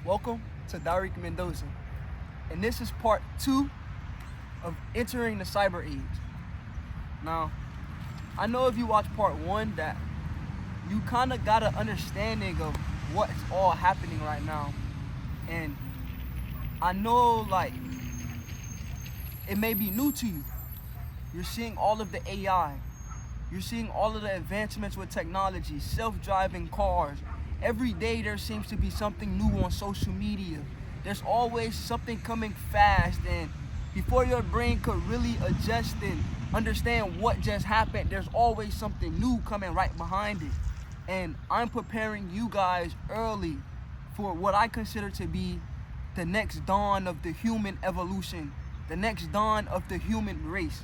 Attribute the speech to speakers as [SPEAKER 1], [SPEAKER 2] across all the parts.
[SPEAKER 1] Welcome to Derek Mendoza, and this is part 2 of entering the cyber age. Now, I know if you watch part 1 that you kind of got an understanding of what's all happening right now, and I know it may be new to you. You're seeing all of the AI, you're seeing all of the advancements with technology, self-driving cars. Every day there seems to be something new on social media. There's always something coming fast, and before your brain could really adjust and understand what just happened, there's always something new coming right behind it. And I'm preparing you guys early for what I consider to be the next dawn of the human evolution, the next dawn of the human race,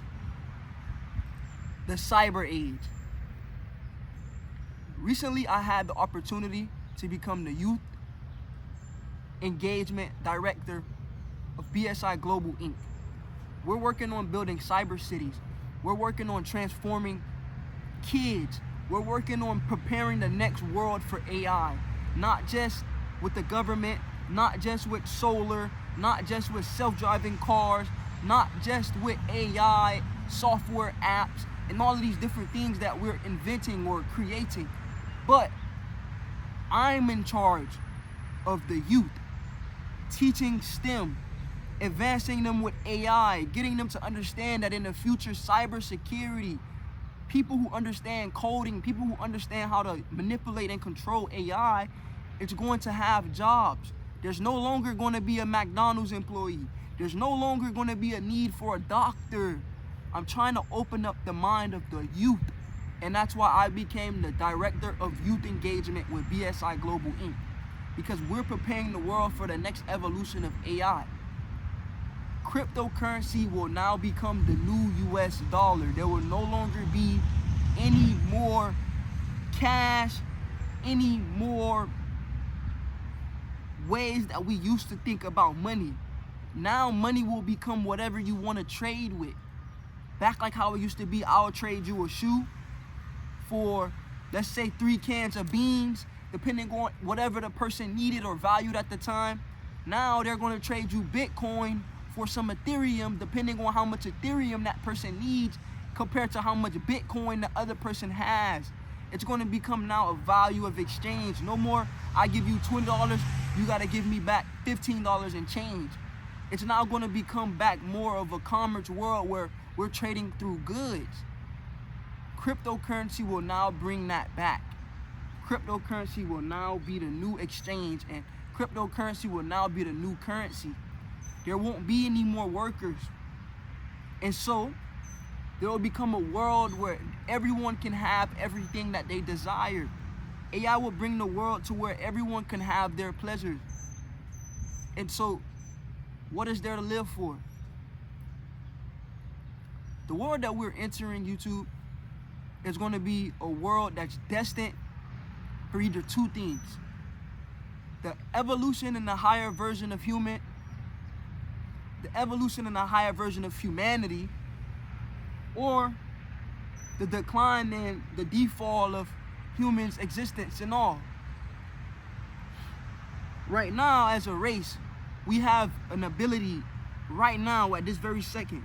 [SPEAKER 1] the cyber age. Recently, I had the opportunity to become the Youth Engagement Director of BSI Global Inc. We're working on building cyber cities. We're working on transforming kids. We're working on preparing the next world for AI, not just with the government, not just with solar, not just with self-driving cars, not just with AI, software apps, and all of these different things that we're inventing or creating. But I'm in charge of the youth, teaching STEM, advancing them with AI, getting them to understand that in the future, cybersecurity, people who understand coding, people who understand how to manipulate and control AI, it's going to have jobs. There's no longer going to be a McDonald's employee. There's no longer going to be a need for a doctor. I'm trying to open up the mind of the youth. And that's why I became the Director of Youth Engagement with BSI Global Inc. Because we're preparing the world for the next evolution of AI. Cryptocurrency will now become the new US dollar. There will no longer be any more cash, any more ways that we used to think about money. Now money will become whatever you want to trade with. Back like how it used to be, I'll trade you a shoe for, let's say, 3 cans of beans, depending on whatever the person needed or valued at the time. Now they're going to trade you Bitcoin for some Ethereum, depending on how much Ethereum that person needs compared to how much Bitcoin the other person has. It's going to become now a value of exchange. No more, I give you $20, you got to give me back $15 and change. It's now going to become back more of a commerce world where we're trading through goods. Cryptocurrency will now bring that back. Cryptocurrency will now be the new exchange, and cryptocurrency will now be the new currency. There won't be any more workers. And so there will become a world where everyone can have everything that they desire. AI will bring the world to where everyone can have their pleasures. And so what is there to live for? The world that we're entering, YouTube, is going to be a world that's destined for either 2 things: the evolution and the higher version of humanity, or the decline and the defall of humans' existence and all. Right now, as a race, we have an ability right now at this very second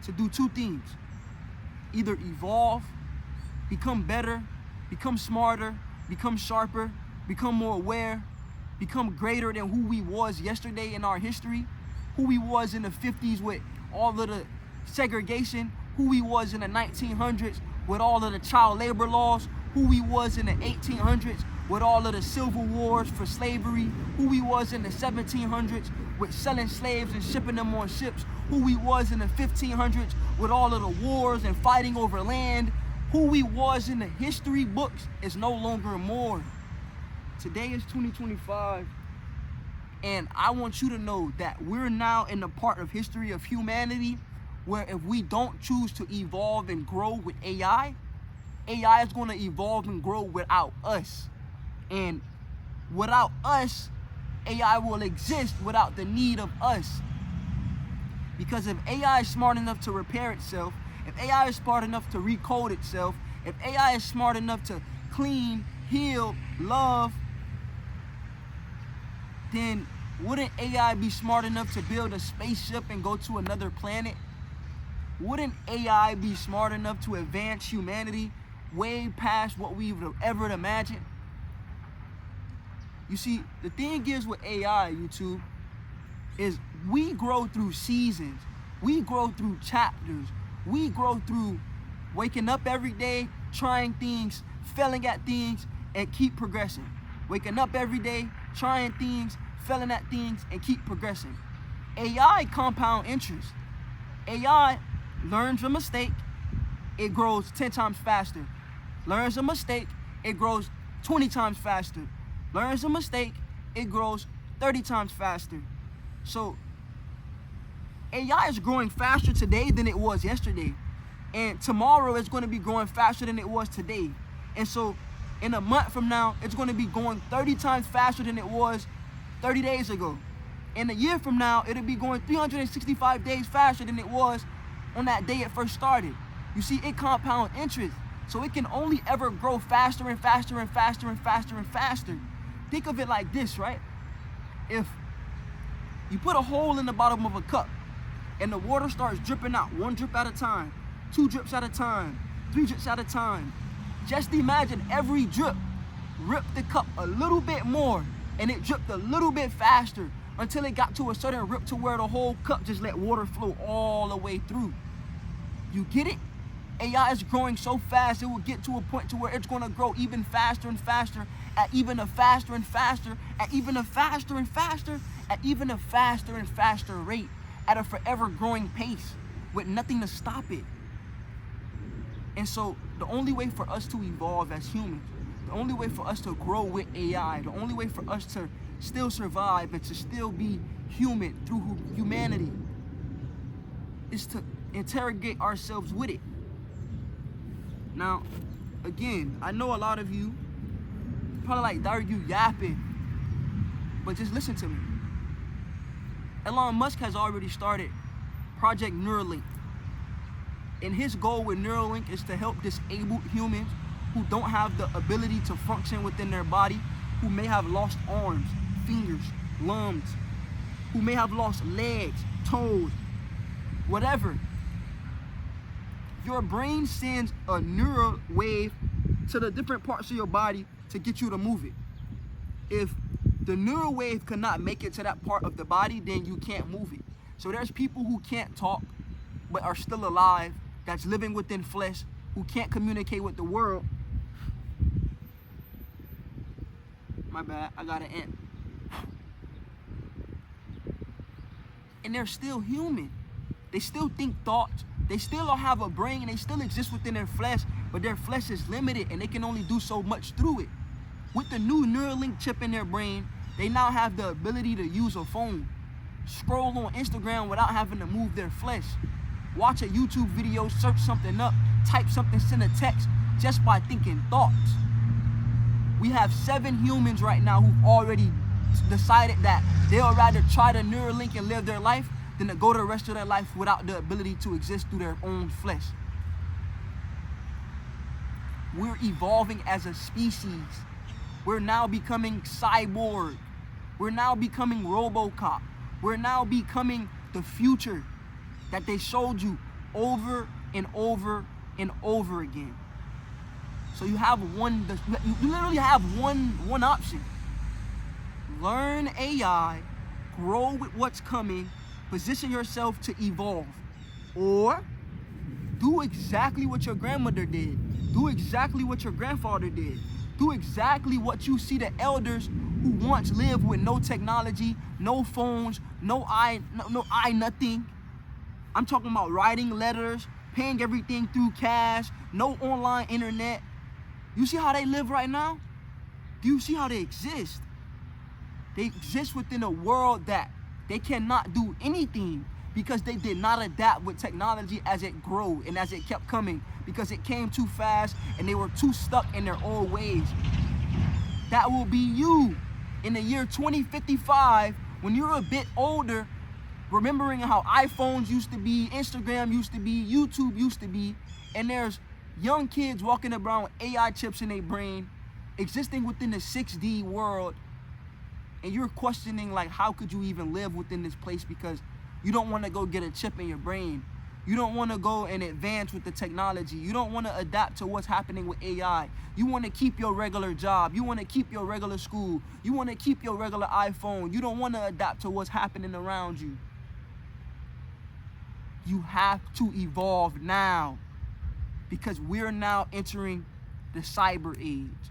[SPEAKER 1] to do 2 things: either evolve, become better, become smarter, become sharper, become more aware, become greater than who we was yesterday in our history, who we was in the 50s with all of the segregation, who we was in the 1900s with all of the child labor laws, who we was in the 1800s with all of the civil wars for slavery, who we was in the 1700s with selling slaves and shipping them on ships, who we was in the 1500s with all of the wars and fighting over land. Who we was in the history books is no longer more. Today is 2025, and I want you to know that we're now in the part of history of humanity where if we don't choose to evolve and grow with AI, AI is going to evolve and grow without us. And without us, AI will exist without the need of us. Because if AI is smart enough to repair itself, if AI is smart enough to recode itself, if AI is smart enough to clean, heal, love, then wouldn't AI be smart enough to build a spaceship and go to another planet? Wouldn't AI be smart enough to advance humanity way past what we would have ever imagined? You see, the thing is with AI, YouTube, is we grow through seasons. We grow through chapters. We grow through waking up every day, trying things, failing at things, and keep progressing. Waking up every day, trying things, failing at things, and keep progressing. AI compound interest. AI learns a mistake, it grows 10 times faster. Learns a mistake, it grows 20 times faster. Learns a mistake, it grows 30 times faster. So AI is growing faster today than it was yesterday. And tomorrow it's going to be growing faster than it was today. And so in a month from now, it's going to be going 30 times faster than it was 30 days ago. In a year from now, it'll be going 365 days faster than it was on that day it first started. You see, it compounds interest. So it can only ever grow faster and faster and faster and faster and faster. Think of it like this, right? If you put a hole in the bottom of a cup and the water starts dripping out, 1 drip at a time, 2 drips at a time, 3 drips at a time. Just imagine every drip ripped the cup a little bit more and it dripped a little bit faster until it got to a certain rip to where the whole cup just let water flow all the way through. You get it? AI is growing so fast, it will get to a point to where it's going to grow even faster and faster, at even a faster and faster, at even a faster and faster, at even a faster and faster rate, at a forever growing pace with nothing to stop it. And so the only way for us to evolve as humans, the only way for us to grow with AI, the only way for us to still survive and to still be human through humanity is to interrogate ourselves with it. Now, again, I know a lot of you probably like, Derek, you yapping, but just listen to me. Elon Musk has already started Project Neuralink. And his goal with Neuralink is to help disabled humans who don't have the ability to function within their body, who may have lost arms, fingers, lungs, who may have lost legs, toes, whatever. Your brain sends a neural wave to the different parts of your body to get you to move it. If the neural wave cannot make it to that part of the body, then you can't move it. So there's people who can't talk but are still alive, that's living within flesh, who can't communicate with the world. My bad, I got an ant. And they're still human. They still think thoughts. They still don't have a brain. They still exist within their flesh, but their flesh is limited and they can only do so much through it. With the new Neuralink chip in their brain, they now have the ability to use a phone, scroll on Instagram without having to move their flesh, watch a YouTube video, search something up, type something, send a text, just by thinking thoughts. We have 7 humans right now who've already decided that they'll rather try the Neuralink and live their life than to go the rest of their life without the ability to exist through their own flesh. We're evolving as a species. We're now becoming cyborg. We're now becoming RoboCop. We're now becoming the future that they showed you over and over and over again. So you have you literally have one option. Learn AI, grow with what's coming, position yourself to evolve. Or do exactly what your grandmother did. Do exactly what your grandfather did. Do exactly what you see the elders who once lived with no technology, no phones, no nothing. I'm talking about writing letters, paying everything through cash, no online internet. You see how they live right now? Do you see how they exist? They exist within a world that they cannot do anything because they did not adapt with technology as it grew and as it kept coming, because it came too fast and they were too stuck in their old ways. That will be you in the year 2055 when you're a bit older, remembering how iPhones used to be, Instagram used to be, YouTube used to be, and there's young kids walking around with AI chips in their brain, existing within the 6D world, and you're questioning like how could you even live within this place because you don't want to go get a chip in your brain. You don't want to go and advance with the technology. You don't want to adapt to what's happening with AI. You want to keep your regular job. You want to keep your regular school. You want to keep your regular iPhone. You don't want to adapt to what's happening around you. You have to evolve now because we're now entering the cyber age.